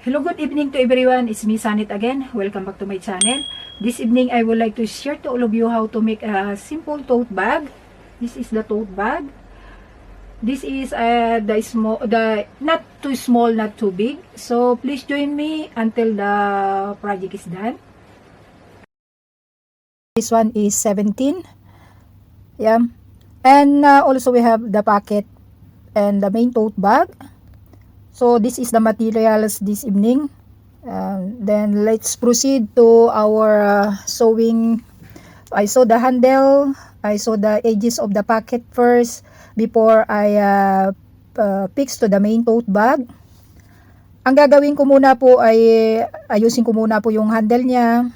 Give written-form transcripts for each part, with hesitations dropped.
Hello, good evening to everyone. It's me, Sanit again. Welcome back to my channel. This evening, I would like to share to all of you how to make a simple tote bag. This is the tote bag. This is the not too small, not too big. So please join me until the project is done. This one is 17. Yeah. And also we have the pocket and the main tote bag. So this is the materials this evening. Then let's proceed to our sewing. I sew the handle, I sew the edges of the pocket first before I fix to the main tote bag. Ang gagawin ko muna po ay ayusin ko muna po yung handle niya,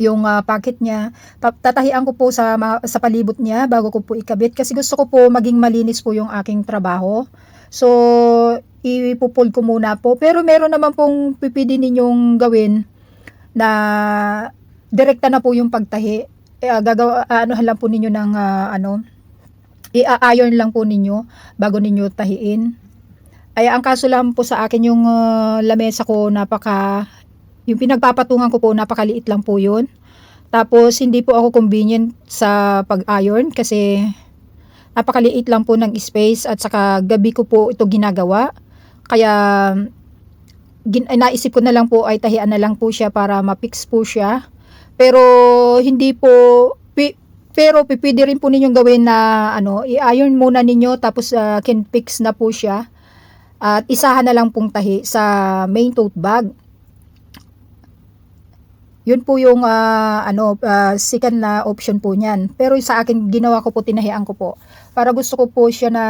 yung pocket niya. Tatahian ko po sa palibot niya bago ko po ikabit kasi gusto ko po maging malinis po yung aking trabaho. So ipupull ko muna po, pero meron naman pong pipili ninyong gawin na direkta na po yung pagtahi. Anuhan lang po ninyo ng i-iron lang po ninyo bago ninyo tahiin. Ay ang kaso lang po sa akin yung lamesa ko yung pinagpapatungan ko po napakaliit lang po yun. Tapos hindi po ako convenient sa pag-iron kasi napakaliit lang po ng space at saka gabi ko po ito ginagawa. Kaya naisip ko na lang po ay tahian na lang po siya para ma-fix po siya. Pero hindi po pero pipili rin po ninyong gawin na i-iron muna ninyo tapos can fix na po siya. At isahan na lang pong tahi sa main tote bag. Yun po yung second na option po niyan. Pero sa akin ginawa ko po, tinahian ko po. Para gusto ko po siya na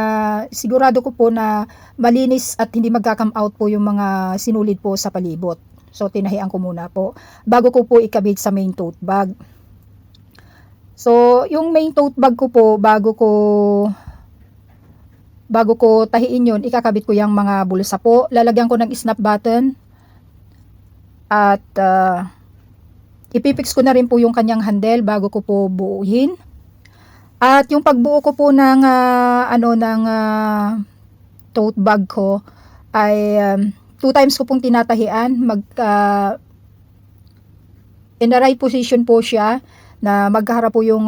sigurado ko po na malinis at hindi magka-come out po yung mga sinulid po sa palibot. So tinahian ko muna po bago ko po ikabit sa main tote bag. So yung main tote bag ko po bago ko tahiin yun, ikakabit ko yung mga bulsa po. Lalagyan ko ng snap button at ipipix ko na rin po yung kanyang handle bago ko po buuhin. At yung pagbuo ko po ng tote bag ko ay 2 times ko pong tinatahian. In the right position po siya na magkaharap po yung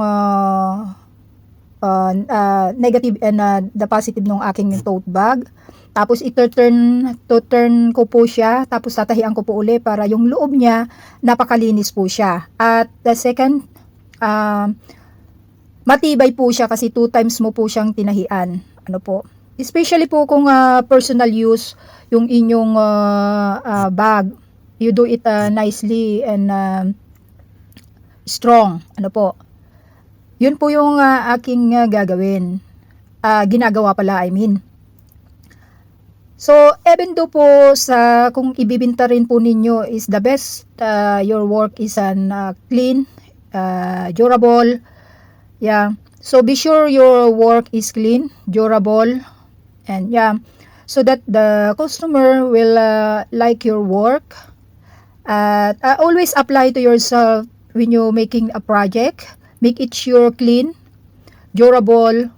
negative and the positive ng aking tote bag. Tapos turn ko po siya, tapos tatahian ko po uli para yung loob niya napakalinis po siya. At the second, matibay po siya kasi 2 times mo po siyang tinahian. Especially po kung personal use yung inyong bag, you do it nicely and strong. Yun po yung aking gagawin. Ginagawa pala, I mean. So, even though po kung ibibinta rin po ninyo is the best, your work is clean, durable. Yeah. So, be sure your work is clean, durable, and so that the customer will like your work. Always apply to yourself when you're making a project. Make it sure clean, durable.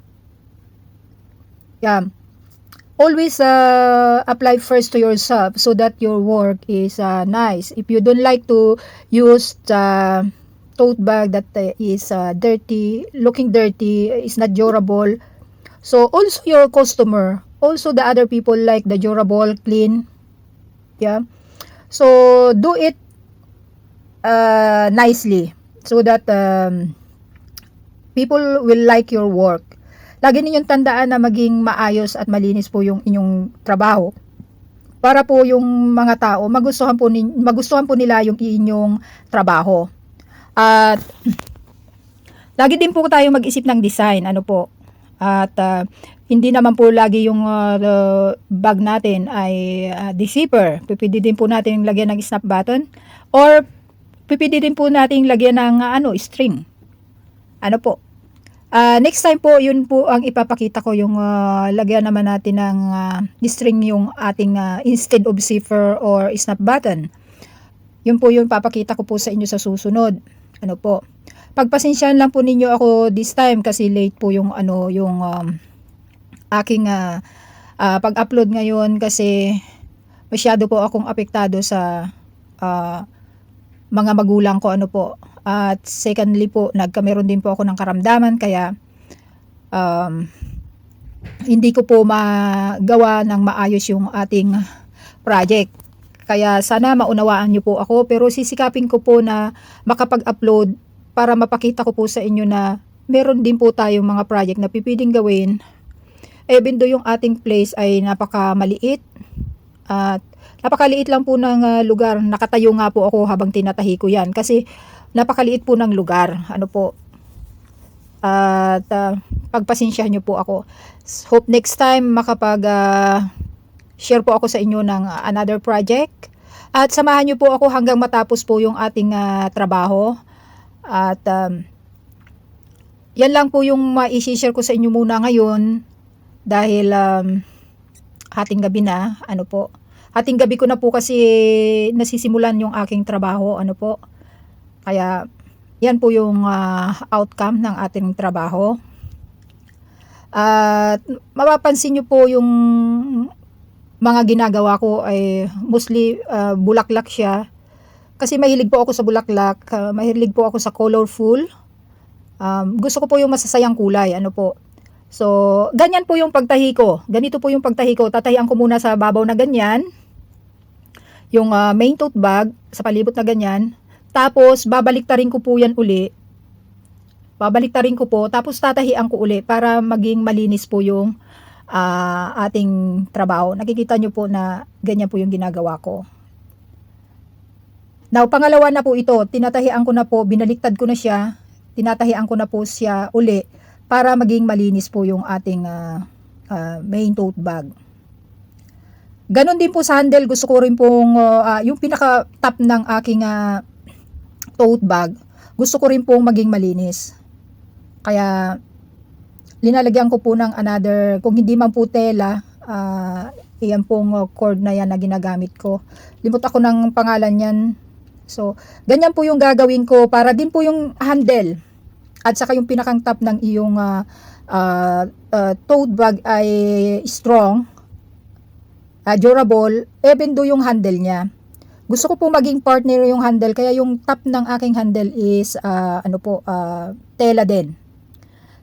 Yeah. Always apply first to yourself so that your work is nice. If you don't like to use the tote bag that is looking dirty, is not durable. So also your customer, also the other people like the durable, clean. Yeah. So do it nicely so that people will like your work. Lagi ninyong tandaan na maging maayos at malinis po yung inyong trabaho. Para po yung mga tao magustuhan po nila yung inyong trabaho. At lagi din po tayo mag-isip ng design, At hindi naman po lagi yung bag natin ay the zipper. Pipili din po natin lagyan ng snap button or pipili din po natin lagyan ng string. Next time po, yun po ang ipapakita ko, yung lagyan naman natin ng string yung ating instead of zipper or snap button. Yun po yung papakita ko po sa inyo sa susunod. Pagpasensyahan lang po ninyo ako this time kasi late po yung aking pag-upload ngayon kasi masyado po akong apektado sa ah, mga magulang ko, ano po. At secondly po, nagkameron din po ako ng karamdaman, kaya um, hindi ko po magawa ng maayos yung ating project. Kaya sana maunawaan niyo po ako, pero sisikapin ko po na makapag-upload para mapakita ko po sa inyo na meron din po tayong mga project na pipiling gawin. Even though yung ating place ay napakamaliit at napakaliit lang po ng lugar. Nakatayo nga po ako habang tinatahi ko yan kasi napakaliit po ng lugar. Ano po? At pagpasensyahan niyo po ako. Hope next time share po ako sa inyo ng another project. At samahan niyo po ako hanggang matapos po yung ating trabaho. At yan lang po yung ma-share ko sa inyo muna ngayon dahil hating gabi na, ano po. Hating gabi ko na po kasi nasisimulan yung aking trabaho, ano po. Kaya yan po yung outcome ng ating trabaho. At mapapansin nyo po yung mga ginagawa ko ay mostly bulaklak siya. Kasi mahilig po ako sa bulaklak, mahilig po ako sa colorful. Gusto ko po yung masasayang kulay, ano po. So, ganyan po yung pagtahi ko. Ganito po yung pagtahi ko. Tatahian ko muna sa babaw na ganyan. Yung main tote bag, sa palibot na ganyan. Tapos, babaliktarin ko po yan uli. Babaliktarin ko po. Tapos, tatahian ko uli para maging malinis po yung ating trabaho. Nakikita nyo po na ganyan po yung ginagawa ko. Now, pangalawa na po ito. Tinatahian ko na po. Binaliktad ko na siya. Tinatahian ko na po siya uli para maging malinis po yung ating main tote bag. Ganon din po sa handle. Gusto ko rin pong yung pinaka-top ng aking tote bag. Gusto ko rin pong maging malinis. Kaya linalagyan ko po ng another, kung hindi man po tela, iyan pong cord na yan na ginagamit ko. Limot ako ng pangalan yan. So, ganyan po yung gagawin ko para din po yung handle. At saka yung pinakang top ng iyong tote bag ay strong, durable, even though yung handle niya. Gusto ko po maging partner yung handle, kaya yung top ng aking handle is tela din.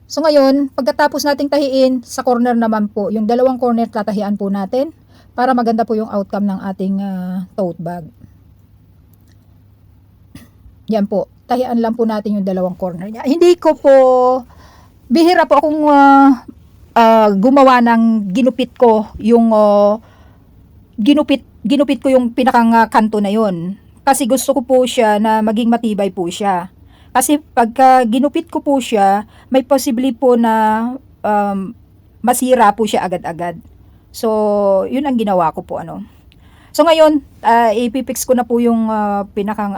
So ngayon, pagkatapos nating tahiin, sa corner naman po, yung dalawang corner tatahian po natin para maganda po yung outcome ng ating tote bag. Yan po, tahian lang po natin yung dalawang corner niya. Hindi ko po, bihira po akong gumawa ng ginupit ko, yung ginupit ko yung pinakang kanto na yon. Kasi gusto ko po siya na maging matibay po siya. Kasi pagka ginupit ko po siya, may possibly po na masira po siya agad-agad. So, yun ang ginawa ko po, ano. So ngayon, ipipix ko na po yung pinakang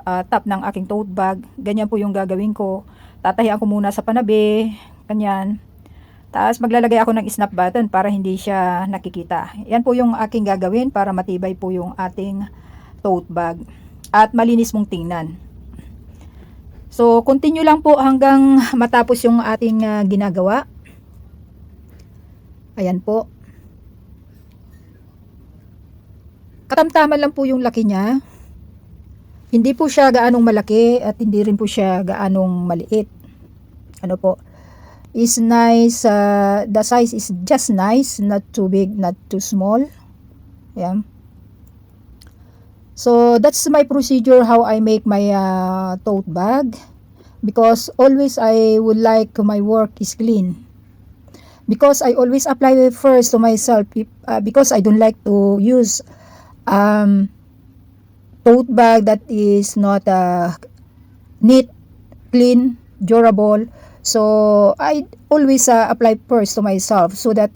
top ng aking tote bag. Ganyan po yung gagawin ko. Tatahian ko muna sa panabi, ganyan. Tapos maglalagay ako ng snap button para hindi siya nakikita. Yan po yung aking gagawin para matibay po yung ating tote bag. At malinis mong tingnan. So, continue lang po hanggang matapos yung ating ginagawa. Ayan po. Katamtaman lang po yung laki niya. Hindi po siya gaanong malaki at hindi rin po siya gaanong maliit. Ano po? Is nice. The size is just nice. Not too big, not too small. Ayan. So, that's my procedure how I make my tote bag. Because always I would like my work is clean. Because I always apply first to myself. Because I don't like to use tote bag that is not neat, clean, durable. So, I always apply first to myself so that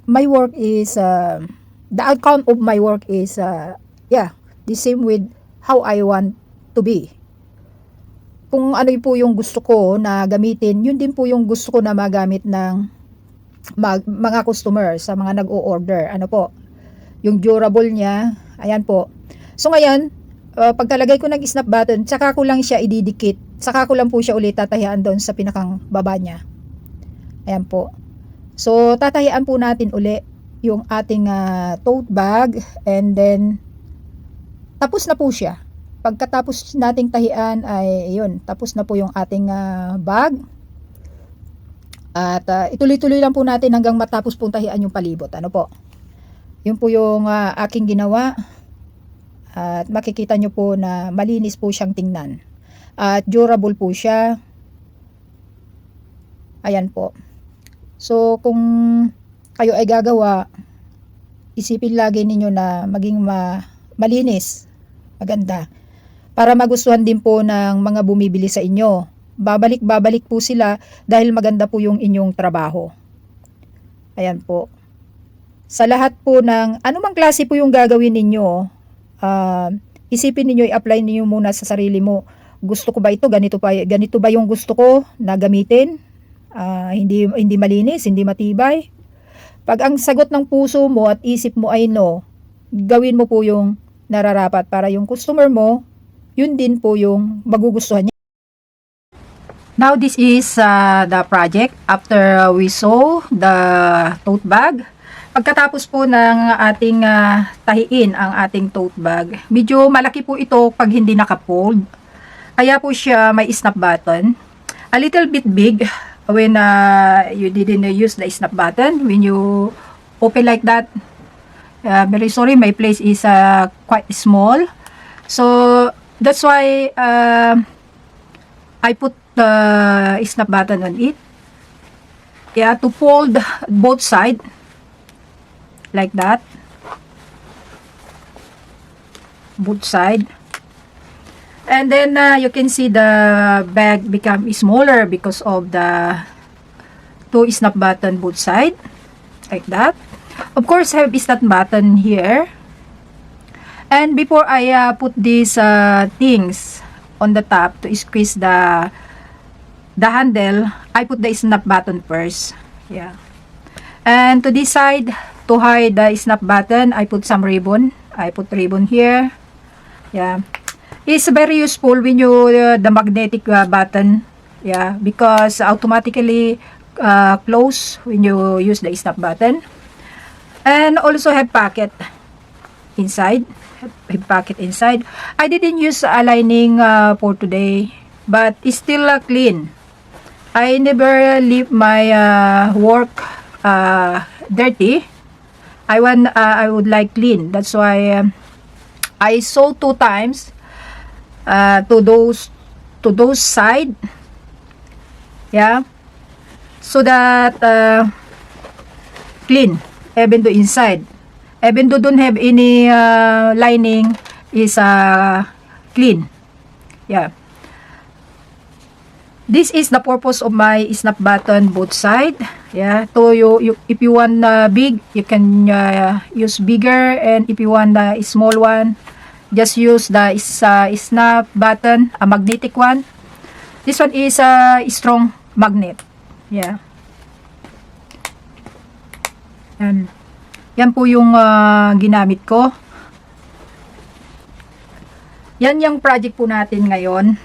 my work is, the outcome of my work is, the same with how I want to be. Kung ano po yung gusto ko na gamitin, yun din po yung gusto ko na magamit ng mga customer sa mga nag-o-order. Ano po? Yung durable niya, ayan po. So ngayon, pagkalagay ko ng snap button, tsaka ko lang siya ididikit. Tsaka ko lang po siya ulit tatahian doon sa pinakang baba niya. Ayan po. So, tatahian po natin uli. yung ating tote bag, and then tapos na po siya. Pagkatapos nating tahian ay yun, tapos na po yung ating bag. At ituloy-tuloy lang po natin hanggang matapos pong tahian yung palibot. Ano po? Yun po yung aking ginawa. At makikita nyo po na malinis po siyang tingnan. At durable po siya. Ayan po. So kung kayo ay gagawa, isipin lagi ninyo na maging malinis, maganda, para magustuhan din po ng mga bumibili sa inyo. Babalik po sila dahil maganda po yung inyong trabaho. Ayan po. Sa lahat po ng anumang klase po yung gagawin ninyo, isipin niyo, i-apply niyo muna sa sarili mo. Gusto ko ba ito? Ganito ba yung gusto ko na gamitin? Hindi malinis, hindi matibay. Pag ang sagot ng puso mo at isip mo ay no, gawin mo po yung nararapat para yung customer mo, yun din po yung magugustuhan niya. Now this is the project after we sew the tote bag. Pagkatapos po ng ating tahiin ang ating tote bag, medyo malaki po ito pag hindi naka-fold. Kaya po siya may snap button. A little bit big when you didn't use the snap button. When you open like that, very sorry, my place is quite small. So that's why I put the snap button on it. Yeah, to fold both sides. Like that, both side, and then you can see the bag become smaller because of the two snap button both side, like that. Of course, I have snap button here, and before I put these things on the top to squeeze the handle, I put the snap button first. Yeah, and to this side, to hide the snap button, I put some ribbon. I put ribbon here. Yeah, it's very useful when you the magnetic button. Yeah, because automatically close when you use the snap button. And also have pocket inside. Have pocket inside. I didn't use a lining for today, but it's still clean. I never leave my work dirty. I would like clean. That's why I sew 2 times to those side. Yeah, so that clean even though inside, even though don't have any lining, is clean. Yeah. This is the purpose of my snap button both side. Yeah, so you if you want big, you can use bigger, and if you want the small one, just use the snap button, a magnetic one. This one is a strong magnet. Yeah. Yan po yung ginamit ko. Yan yung project po natin ngayong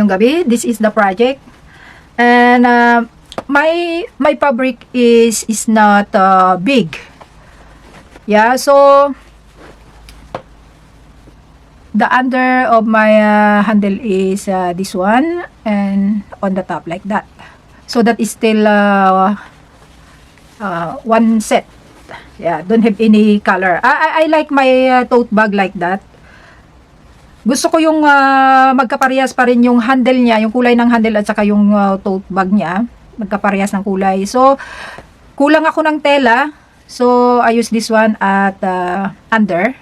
gabi. This is the project, and my fabric is not big. Yeah, so the under of my handle is this one, and on the top like that, so that is still one set. Yeah, don't have any color. I like my tote bag like that. Gusto ko yung magkaparehas pa rin yung handle niya, yung kulay ng handle at saka yung tote bag niya, magkaparehas ng kulay. So kulang ako ng tela, so I use this one at under.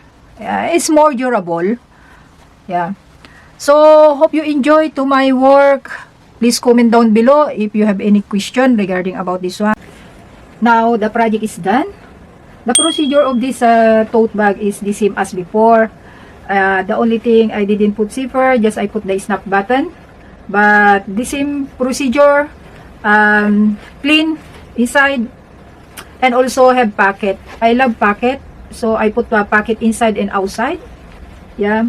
It's more durable. Yeah. So hope you enjoy to my work. Please comment down below if you have any question regarding about this one. Now the project is done. The procedure of this tote bag is the same as before. The only thing I didn't put zipper, just I put the snap button. But the same procedure, clean inside, and also have pocket. I love pocket, so I put the pocket inside and outside. Yeah.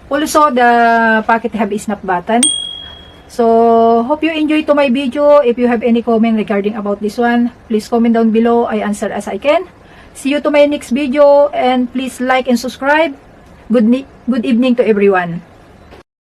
Also the pocket have a snap button. So hope you enjoy to my video. If you have any comment regarding about this one, please comment down below. I answer as I can. See you to my next video, and please like and subscribe. Good evening to everyone.